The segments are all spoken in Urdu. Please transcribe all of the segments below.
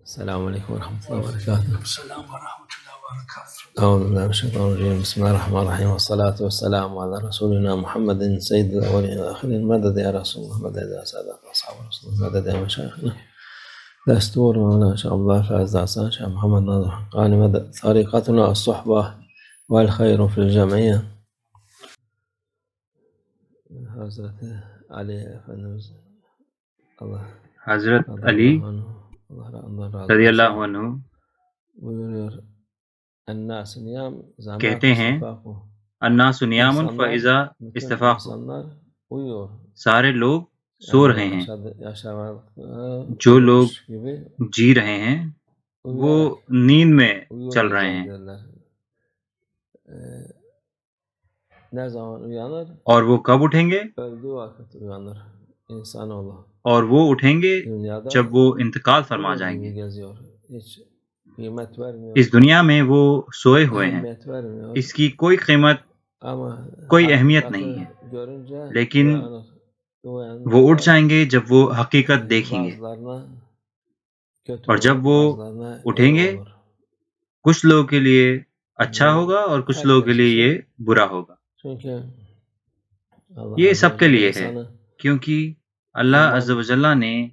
السلام عليكم ورحمة الله وبركاته. السلام ورحمة الله وبركاته. أعوذ بالله من الشيطان الرجيم. بسم الله الرحمن الرحيم، والصلاة والسلام على رسولنا محمد سيد الأولين والآخرين. مدد يا رسول الله، مدد يا سادة أصحاب رسول الله، مدد يا مشايخنا دستور مولانا شيخ عبد الله فايز دعسان، شيخ محمد ناظر حقاني. مدد طريقتنا الصحبة والخير في الجمعية. حضرت علي Efendimiz Allah حضرت علی رضی اللہ عنہ buyuruyor. الناس نيام إذا کہتے ہیں الناس نیام فاذا استفاقوا، insanlar uyuyor. سارے لوگ سو رہے ہیں، yaşamadıkları جو لوگ gibi جی رہے ہیں وہ نیند میں چل رہے ہیں، derler. Ne zaman uyanır? اور وہ کب اٹھیں گے؟ Öldüğü vakit uyanır insanoğlu. اور وہ اٹھیں گے Dünyada جب وہ انتقال فرما جائیں gibi گے۔ geziyor. Hiç kıymet vermiyor. اس دنیا میں وہ سوئے ہوئے ہیں، Kıymet vermiyor. اس کی کوئی قیمت Ama کوئی اہمیت hakikati نہیں ہے، görünce لیکن uyanır. Uyanır. وہ اٹھ جائیں گے جب وہ حقیقت دیکھیں گے، Bazılarına kötü اور جب olur, وہ bazılarına اٹھیں iyi گے olur. کچھ لوگوں کے لیے اچھا ہوگا اور کچھ لوگوں کے لیے یہ برا ہوگا۔ Çünkü Allah یہ Azze سب ve کے Celle لیے ہے، insanı کیونکہ اللہ عز و جل نے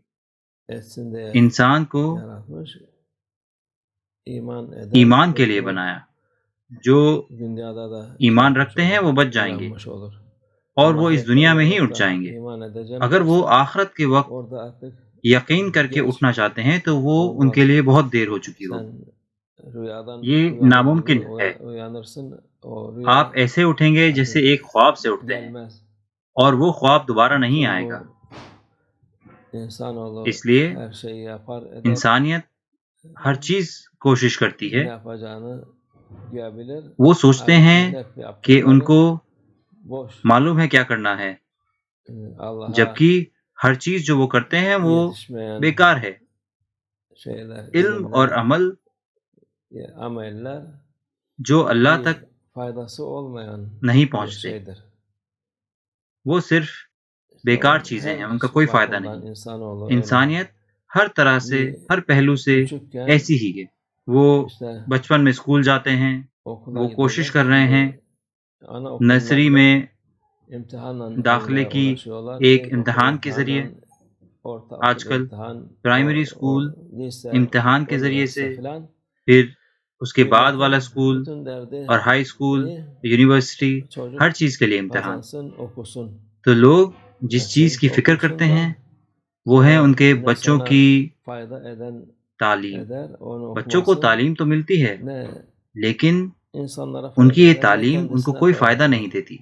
etsin diye انسان کو yaratmış. İman eder. ایمان کے لیے بنایا، جو Dünyada da ایمان رکھتے ہیں وہ بچ جائیں گے uyanmış olur. اور Ama وہ اس دنیا میں ہی orada اٹھ جائیں گے۔ iman edeceğim اگر وہ derse آخرت کے وقت orada artık یقین کر کے اٹھنا چاہتے ہیں تو وہ ان کے لیے بہت دیر ہو چکی ہو۔ sen rüyadan یہ uyanır ناممکن gibi ہے۔ uyanırsın. O rüya آپ ایسے اٹھیں گے جیسے ایک خواب سے اٹھتے ہیں، gelmez. اور وہ خواب دوبارہ نہیں آئے گا۔ İnsanoğlu اس لیے her şeyi yapar eder. انسانیت ہر چیز کوشش کرتی Ne ہے، yapacağını görebilir. وہ سوچتے ہیں کہ ان کو boş. معلوم ہے کیا کرنا ہے، Allah'a جبکہ ہر چیز جو وہ کرتے ہیں وہ yetişmeyen بیکار ہے۔ şeyler, علم اور عمل ameller جو اللہ تک faydası olmayan نہیں bir پہنچتے، şeydir. وہ صرف بیکار چیزیں ہیں، ان کا کوئی فائدہ نہیں۔ İnsanoğlu انسانیت ہر طرح سے، ہر پہلو سے küçükken ایسی ہی ہے۔ وہ işte بچپن میں اسکول جاتے ہیں، okula وہ کوشش gidiyorlar. کر رہے ہیں، Anaokullarda نرسری میں imtihanla داخلے girmeye کی uğraşıyorlar. ایک İlkokul امتحان کے ذریعے، imtihandan, ortaokul آج کل imtihan, primary o school lise, امتحان کے ذریعے سے، üniversite filan. پھر اس کے بعد Milletin والا اسکول bütün derdi اور high school, neyi? University, Çocuk ہر چیز کے لیے امتحان۔ kazansın, okusun. تو لوگ جس چیز کی فکر کرتے ہیں وہ ہے ان کے بچوں کی فائدہ eden تعلیم۔ eder, onu بچوں کو okuması تعلیم تو ملتی ہے، ne لیکن insanlara ان کی یہ fayda eder, ne تعلیم ان کو kendisine کوئی fayda فائدہ eder. نہیں دیتی،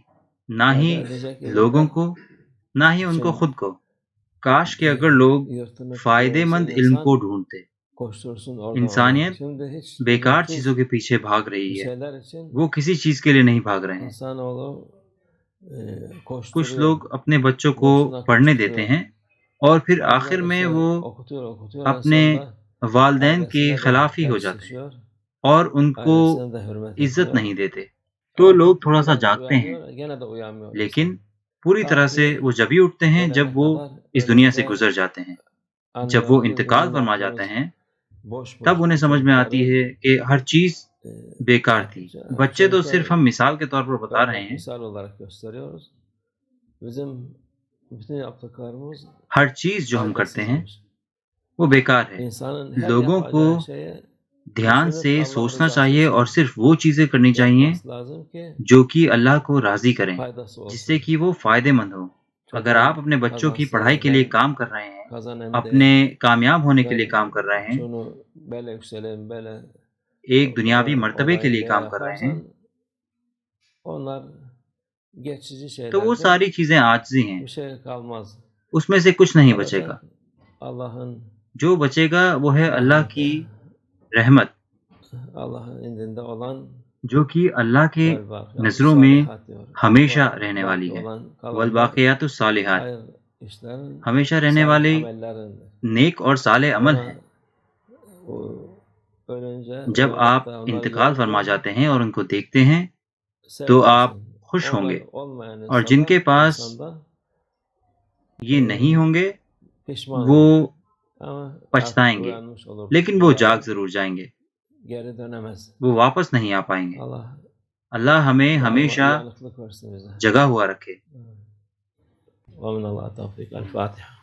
نہ ہی Fayda edecek لوگوں ilimler کو، نہ ہی ان کو için خود کو۔ کاش کہ اگر لوگ yırtınıp فائدے مند dolaşan علم insan کو ڈھونڈتے۔ koştursun oradan oraya. انسانیت Şimdi hiç بیکار lüzumsuz چیزوں کے پیچھے بھاگ bir رہی ہے، şeyler için وہ کسی چیز کے لیے نہیں بھاگ رہے ہیں۔ insanoğlu کچھ koşturuyor. لوگ اپنے بچوں کو Boşuna پڑھنے koşturuyor. دیتے ہیں اور پھر Onlar آخر میں işte وہ okutuyor. اپنے En sonunda والدین کے ailesine de خلاف ہی ہو ters جاتے ہیں düşüyor. اور ان کو Ailesine de hürmet عزت etmiyor. نہیں دیتے۔ تو لوگ تھوڑا سا Biraz جاگتے ہیں، uyanıyor, gene de uyanmıyor لیکن insan. پوری طرح سے وہ جب ہی اٹھتے ہیں جب وہ اس دنیا سے گزر جاتے ہیں۔ جب وہ انتقال فرما جاتے ہیں تب انہیں سمجھ میں آتی ہے کہ ہر چیز بیکار تھی۔ بچے تو صرف ہم مثال کے طور پر بتا رہے ہیں، Misal olarak gösteriyoruz. Bizim bütün yaptıklarımız ہر چیز جو ہم کرتے ہیں faydasızmış. وہ بیکار ہے۔ İnsanın her لوگوں کو yapacağı şeye دھیان düşünüp سے Allah سوچنا rızası چاہیے için اور صرف وہ چیزیں کرنی چاہیے yapması lazım ki جو کہ اللہ کو راضی کریں، faydası olsun. جس سے کہ وہ فائدے مند ہو۔ اگر آپ اپنے بچوں کی پڑھائی کے لیے کام کر رہے ہیں، Kazanayım اپنے diye کامیاب ہونے کے لیے ben کام کر رہے ہیں، şunu böyle yükseleyim böyle ایک دنیاوی مرتبے کے olayım لیے diye کام کر رہے ہیں، yaparsan onlar geçici تو وہ şeylerdir. ساری چیزیں عاجزی ہیں، Bir şey kalmaz. اس میں سے کچھ نہیں بچے گا۔ Allah'ın جو بچے گا وہ ہے اللہ کی رحمت، Allah'ın indinde olan جو کہ اللہ کے والباقيات نظروں میں الصالحات diyor. ہمیشہ Baki رہنے والی ہے۔ olan kalanlar والباقیات الصالحات، hayır işlerin ہمیشہ رہنے salih والے amellerindir. نیک اور صالح عمل Ama ہیں۔ ölünce جب o آپ hatta onları انتقال فرما görünce جاتے ہیں اور ان کو دیکھتے ہیں تو آپ sevinirsin. خوش ہوں گے، Onlar olmayan اور جن کے insanda پاس insanda یہ نہیں ہوں گے pişman وہ olur. پچھتائیں گے، لیکن وہ جاگ ضرور جائیں گے، وہ واپس نہیں آ پائیں گے۔ اللہ ہمیں ہمیشہ جگا ہوا رکھے۔ ومن اللہ توفیق۔ الفاتحہ۔